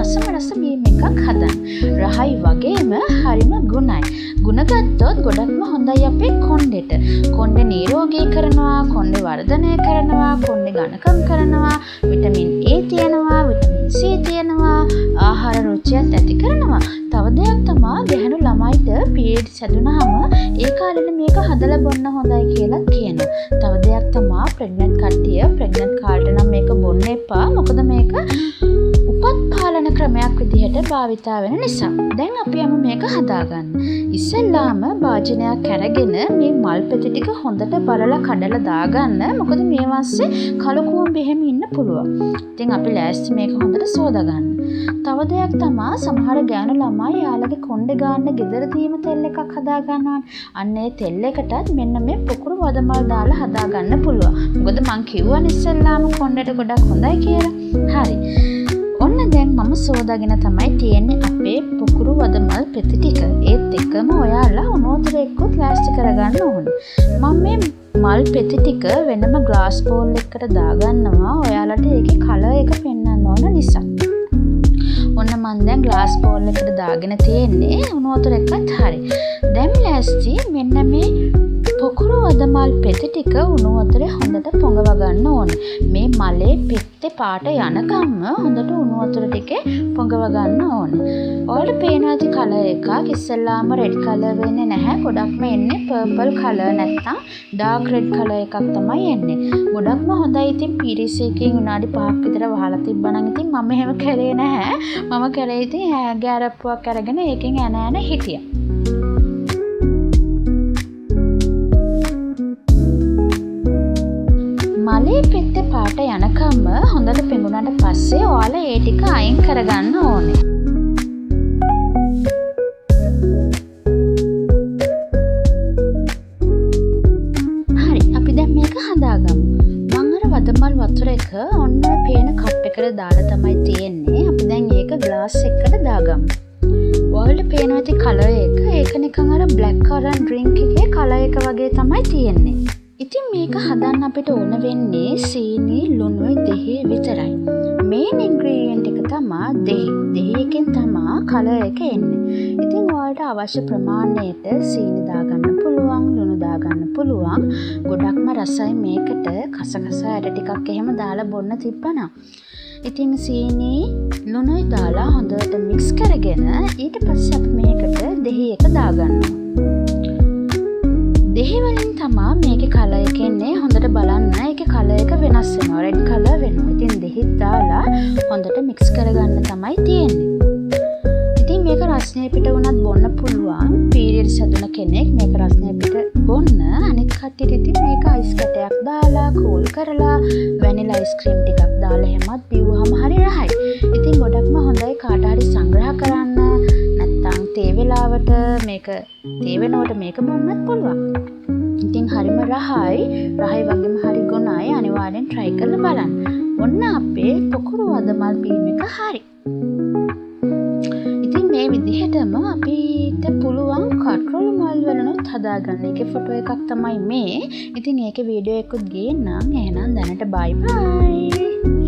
රස බීම් එකක් හදන්න. රහයි වගේම හරිම ගුණයි. ගුණ ගත්තොත් ගොඩක්ම හොඳයි අපේ කොණ්ඩෙට. කොණ්ඩේ නිරෝගී කරනවා, කොණ්ඩේ වර්ධනය කරනවා, කොණ්ඩේ ඝනකම් කරනවා, විටමින් A තියෙනවා, විටමින් C තියෙනවා, ආහාර රුචියත් ඇති කරනවා. තව දෙයක් තමයි ගැහැණු ළමයිට පීරියඩ්ස් හැදුනහම ඒ කාලෙට මේක හදලා බොන්න හොඳයි කියලා කියනවා. තව දෙයක් තමයි ප්‍රෙග්නන්ට් කට්ටිය ප්‍රෙග්නන්ට් කාලේට නම් මේක බොන්න එපා. මොකද මේක උපත් පාලන ක්‍රමයක් විදිහට භාවිතා වෙන නිසා. දැන් අපි යමු මේක හදාගන්න. ඉස්සෙල්ලාම භාජනයක් අරගෙන මේ මල් පෙති ටික හොඳට බලලා කඩලා දාගන්න. මොකද මේ වාස්සේ කළු කුඹ එහෙම ඉන්න පුළුවන්. ඉතින් අපි ලෑස්ති මේක හොඳට සෝදාගන්න. තව දෙයක් තමයි සමහර ගෑනු ළමයි යාළගේ කොණ්ඩේ ගන්න ගෙදරදීම තෙල් එකක් හදා ගන්නවා. අන්න ඒ තෙල් එකටත් මෙන්න මේ පුකුරු වදමල් දාලා හදා ගන්න පුළුවන්. මොකද මං කිව්වනේ ඉස්සෙල්ලාම කොණ්ඩේට ගොඩක් හොඳයි කියලා. හරි. ඔන්න දැන් මම සෝදාගෙන තමයි තියෙන්නේ අපේ පුකුරු වදමල් පෙති ටික. ඒත් එක්කම ඔයාලා උණුවතුර එක්කත් ලෑස්ති කරගන්න ඕනේ. මම මේ මල් පෙති ටික වෙනම ග්ලාස් බෝල් එකකට දාගන්නවා. ඔයාලට ඒකේ කලර් එක පෙන්වන්න ඕන නිසා. ඔන්න මම දැන් ග්ලාස් බෝල් එකට දාගෙන තියෙන්නේ උණුවතුර එකත් හරි. දැන් ලෑස්ති මෙන්න මේ පුකුරු වදමල් පෙති ටික උණුවතුරේ හොඳට පොඟව ගන්න ඕනේ. මේ මලේ පෙත්තේ පාට යනකම්ම හොඳට උණුවතුර ටිකේ පොඟව ගන්න ඕනේ. ඔයාලට පේනවා ඇති කලර් එකක් ඉස්සෙල්ලාම රෙඩ් කලර් වෙන්නේ නැහැ. ගොඩක්ම එන්නේ පර්පල් කලර් නැත්තම් ඩාර්ක් රෙඩ් කලර් එකක් තමයි එන්නේ. ගොඩක්ම හොඳයි. ඉතින් පීරිස් එකකින් විනාඩි 5ක් විතර වහලා තිබ්බනම් ඉතින් මම එහෙම කරේ නැහැ. මම කරේ ඉතින් ගෑරප්පුවක් අරගෙන ඒකෙන් ඇන හිටියා. මලේ පෙත්තේ පාට යනකම්ම හොඳට පෙඟුනට පස්සේ ඔයාලා ඒ ටික අයින් කරගන්න ඕනේ. හරි, අපි දැන් මේක හදාගමු. මම අර වදමල් වතුර එක ඔන්න පේන කප් එකට දාලා තමයි තියෙන්නේ. අපි දැන් ඒක ග්ලාස් එකකට දාගමු. ඔයාලට පේනවා ඇති කලර් එක. ඒක නිකන් අර බ්ලැක් කරන් ඩ්‍රින්ක් එකේ කලර් එක වගේ තමයි තියෙන්නේ. ඉතින් මේක හදන්න අපිට ඕන වෙන්නේ සීනි, ලුණුයි, දෙහි විතරයි. මේන් ඉන්ග්‍රීඩියන්ට් එක තමයි දෙහි. දෙහි එකෙන් තමයි කලර් එක එන්නේ. ඉතින් ඔයාලට අවශ්‍ය ප්‍රමාණයට සීනි දාගන්න පුළුවන්, ලුණු දාගන්න පුළුවන්. ගොඩක්ම රසයි මේකට. කසකස ඇට ටිකක් එහෙම දාලා බොන්න තිබ්බනම්. ඉතින් සීනි, ලුණුයි දාලා හොඳට මික්ස් කරගෙන ඊට පස්සේ අපි මේකට දෙහි එක දාගන්නවා. දෙහි වලින් තමයි මේකේ කලර් එක එන්නේ. හොඳට බලන්න ඒකේ කලර් එක වෙනස් වෙනවා. රෙඩ් කලර් වෙනවා. ඉතින් දෙහිත් දාලා හොඳට මික්ස් කරගන්න තමයි තියෙන්නේ. ඉතින් මේක රස්නේ පිට වුණත් බොන්න පුළුවන්. පීරියඩ්ස් හැදුන කෙනෙක් මේක රස්නේ පිට බොන්න. අනිත් කට්ටියට ඉතින් මේක අයිස් කැටයක් දාලා කූල් කරලා වැනිලා අයිස්ක්‍රීම් ටිකක් දාලා හැමත් බිව්වහම හරි රහයි. ඉතින් ගොඩක්ම හොඳයි කාට හරි සංග්‍රහ කරන්න. නැත්තම් තේ වෙලාවට මේක තේ වෙනකොට මේක බොන්නත් පුළුවන්. ඉතින් හරිම රහයි වගේම හරි ගුණයි. අනිවාර්යෙන් try කරලා බලන්න. ඔන්න අපේ පුකුරු වදමල් බීම් එක හරි. ඉතින් මේ විදිහටම අපිට පුළුවන් කට්‍රොල් මල් වලනොත් හදාගන්න. ඒකේ ෆොටෝ එකක් තමයි මේ. ඉතින් ඒකේ වීඩියෝ එකකුත් ගේන්නම්. එහෙනම් දැනට bye bye.